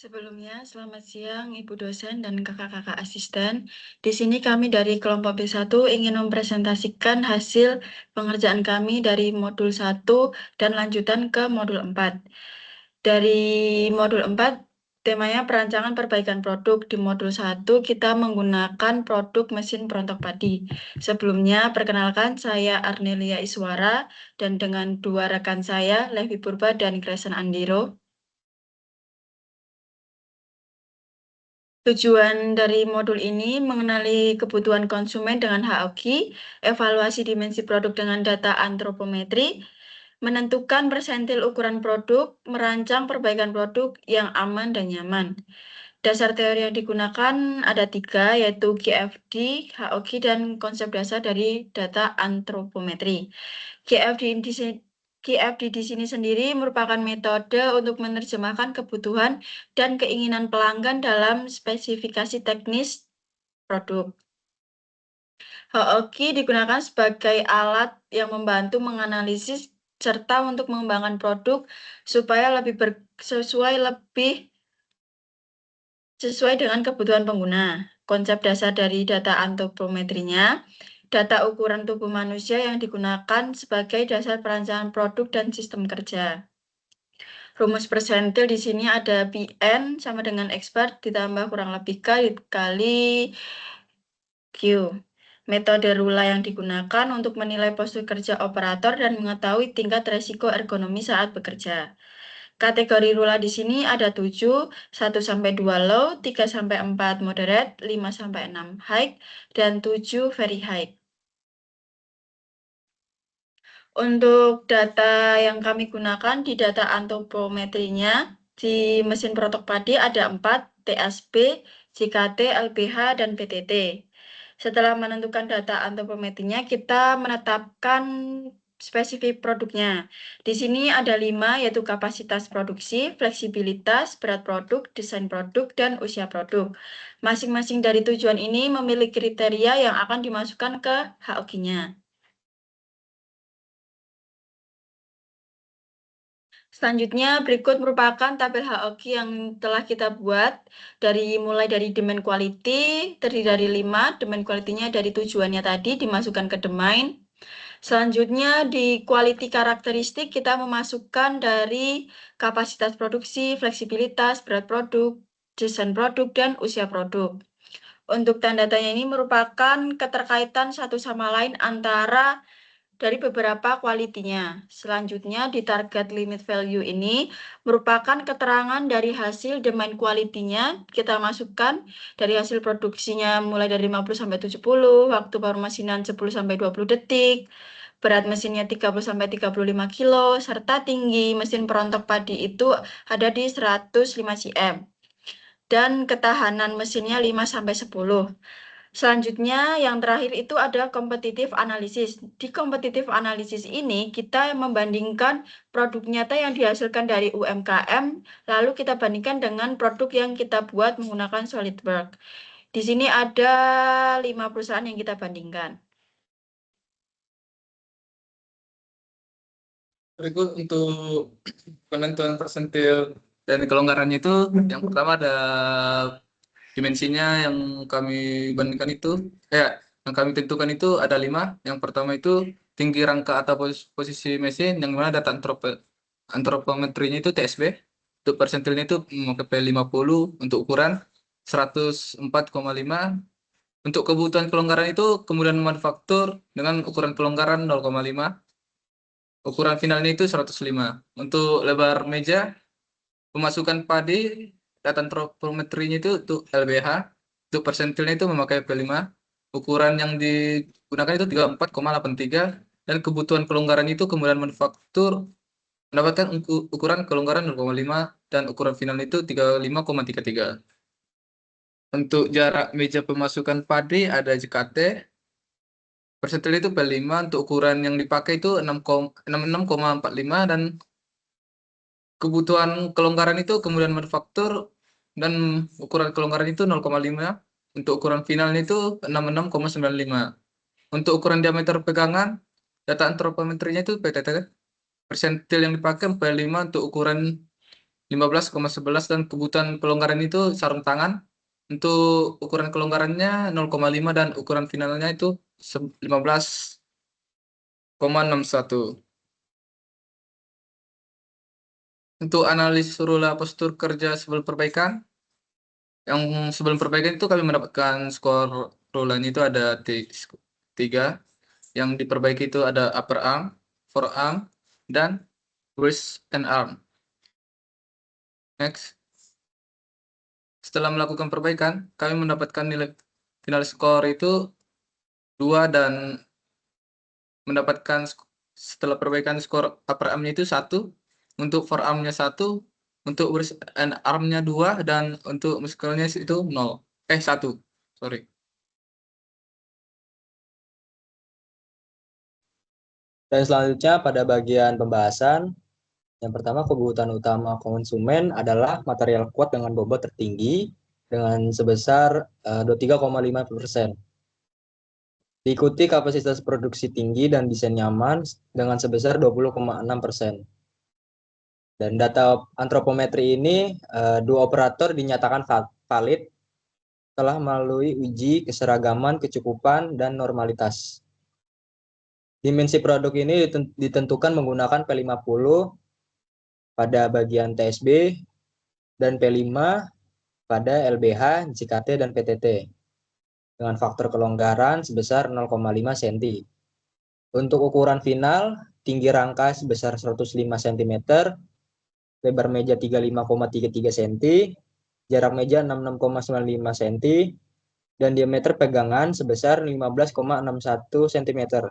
Sebelumnya, selamat siang Ibu dosen dan kakak-kakak asisten. Di sini kami dari kelompok B1 ingin mempresentasikan hasil pengerjaan kami dari modul 1 dan lanjutan ke modul 4. Dari modul 4, temanya perancangan perbaikan produk. Di modul 1, kita menggunakan produk mesin perontok padi. Sebelumnya, perkenalkan saya Arnelia Iswara dan dengan dua rekan saya, Levi Purba dan Grayson Andiro. Tujuan dari modul ini mengenali kebutuhan konsumen dengan HOQ, evaluasi dimensi produk dengan data antropometri, menentukan persentil ukuran produk, merancang perbaikan produk yang aman dan nyaman. Dasar teori yang digunakan ada 3, yaitu GFD, HOQ, dan konsep dasar dari data antropometri. GFD di sini sendiri merupakan metode untuk menerjemahkan kebutuhan dan keinginan pelanggan dalam spesifikasi teknis produk. HOQ digunakan sebagai alat yang membantu menganalisis serta untuk mengembangkan produk supaya sesuai dengan kebutuhan pengguna. Konsep dasar dari data antropometrinya, data ukuran tubuh manusia yang digunakan sebagai dasar perancangan produk dan sistem kerja. Rumus persentil di sini ada PN sama dengan X bar ditambah kurang lebih K dikali Q. Metode Rula yang digunakan untuk menilai postur kerja operator dan mengetahui tingkat resiko ergonomi saat bekerja. Kategori Rula di sini ada 7, 1-2 low, 3-4 moderate, 5-6 high, dan 7 very high. Untuk data yang kami gunakan di data antropometrinya, di mesin perotok padi ada 4, TSP, JKT, LBH, dan PTT. Setelah menentukan data antropometrinya, kita menetapkan spesifik produknya. Di sini ada 5, yaitu kapasitas produksi, fleksibilitas, berat produk, desain produk, dan usia produk. Masing-masing dari tujuan ini memiliki kriteria yang akan dimasukkan ke HOQ-nya. Selanjutnya, berikut merupakan tabel HOQ yang telah kita buat mulai dari domain quality, terdiri dari 5, domain quality-nya dari tujuannya tadi dimasukkan ke domain. Selanjutnya, di quality karakteristik kita memasukkan dari kapasitas produksi, fleksibilitas, berat produk, desain produk, dan usia produk. Untuk tanda-tanya ini merupakan keterkaitan satu sama lain antara dari beberapa kualitinya. Selanjutnya, di target limit value ini merupakan keterangan dari hasil domain quality-nya. Kita masukkan dari hasil produksinya mulai dari 50-70, waktu pemasinan 10-20 detik, berat mesinnya 30-35 kilo, serta tinggi mesin perontok padi itu ada di 105 cm. Dan ketahanan mesinnya 5-10. Selanjutnya, yang terakhir itu ada kompetitif analisis. Di kompetitif analisis ini, kita membandingkan produk nyata yang dihasilkan dari UMKM, lalu kita bandingkan dengan produk yang kita buat menggunakan SolidWorks. Di sini ada 5 perusahaan yang kita bandingkan. Berikut untuk penentuan persentil dan kelonggarannya itu, yang pertama ada dimensinya yang kami bandingkan itu, yang kami tentukan itu ada 5. Yang pertama itu tinggi rangka atau posisi mesin, yang mana data antropometrinya itu TSB. Untuk persentilnya itu memakai P50, untuk ukuran 104,5. Untuk kebutuhan kelonggaran itu kemudian manufaktur dengan ukuran kelonggaran 0,5. Ukuran finalnya itu 105. Untuk lebar meja, pemasukan padi, data antropometrinya itu untuk LBH. Untuk persentilnya itu memakai P5. Ukuran yang digunakan itu 34,83. Dan kebutuhan kelonggaran itu kemudian manufaktur mendapatkan ukuran kelonggaran 0,5 dan ukuran final itu 35,33. Untuk jarak meja pemasukan padi ada JKT. Persentil itu P5, untuk ukuran yang dipakai itu 66,45 dan kebutuhan kelonggaran itu kemudian manufaktur dan ukuran kelonggaran itu 0,5. Untuk ukuran finalnya itu 66,95. Untuk ukuran diameter pegangan, data antropometrinya itu PTT. Persentil yang dipakai P5 untuk ukuran 15,11 dan kebutuhan kelonggaran itu sarung tangan. Untuk ukuran kelonggarannya 0,5 dan ukuran finalnya itu 15,61. Untuk analis surula postur kerja sebelum perbaikan, yang sebelum perbaikan itu kami mendapatkan skor rulanya itu ada 3. Yang diperbaiki itu ada upper arm, forearm, dan wrist and arm. Next. Setelah melakukan perbaikan, kami mendapatkan nilai final skor itu 2 dan mendapatkan setelah perbaikan skor upper arm-nya itu 1, untuk forearm-nya 1, untuk wrist and arm-nya 2, dan untuk muscle-nya itu 0. 1. Sorry. Dan selanjutnya pada bagian pembahasan, yang pertama kebutuhan utama konsumen adalah material kuat dengan bobot tertinggi dengan sebesar 23,5%. Diikuti kapasitas produksi tinggi dan desain nyaman dengan sebesar 20,6%. Dan data antropometri ini, 2 operator dinyatakan valid telah melalui uji keseragaman, kecukupan, dan normalitas. Dimensi produk ini ditentukan menggunakan P50 pada bagian TSB dan P5 pada LBH, JKT, dan PTT dengan faktor kelonggaran sebesar 0,5 cm. Untuk ukuran final, tinggi rangka sebesar 105 cm, lebar meja 35,33 cm, jarak meja 66,95 cm, dan diameter pegangan sebesar 15,61 cm.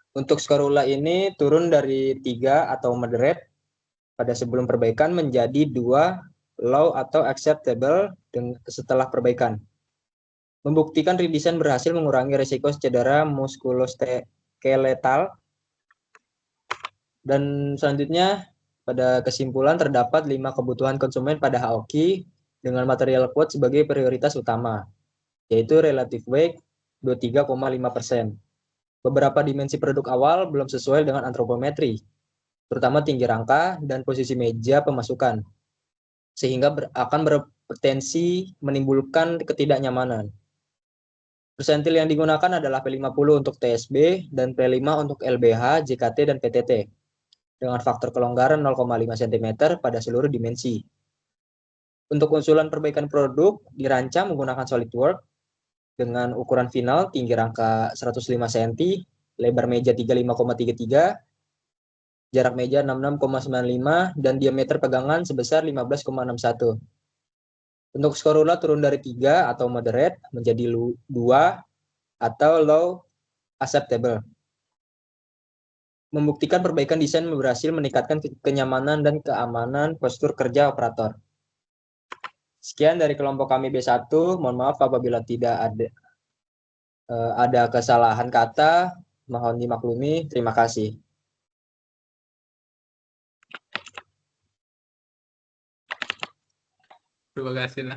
Untuk skorula ini turun dari 3 atau moderate pada sebelum perbaikan menjadi 2 low atau acceptable setelah perbaikan. Membuktikan redesign berhasil mengurangi risiko cedera muskuloskeletal. Dan selanjutnya pada kesimpulan terdapat 5 kebutuhan konsumen pada Haoki dengan material kuat sebagai prioritas utama, yaitu relative weight 23,5%. Beberapa dimensi produk awal belum sesuai dengan antropometri, terutama tinggi rangka dan posisi meja pemasukan, sehingga akan berpotensi menimbulkan ketidaknyamanan. Persentil yang digunakan adalah P50 untuk TSB dan P5 untuk LBH, JKT, dan PTT, dengan faktor kelonggaran 0,5 cm pada seluruh dimensi. Untuk usulan perbaikan produk dirancang menggunakan SolidWorks dengan ukuran final tinggi rangka 105 cm, lebar meja 35,33, jarak meja 66,95, dan diameter pegangan sebesar 15,61. Untuk skorula turun dari 3 atau moderate menjadi 2 atau low acceptable. Membuktikan perbaikan desain berhasil meningkatkan kenyamanan dan keamanan postur kerja operator. Sekian dari kelompok kami B1. Mohon maaf apabila tidak ada kesalahan kata. Mohon dimaklumi. Terima kasih. Terima kasih.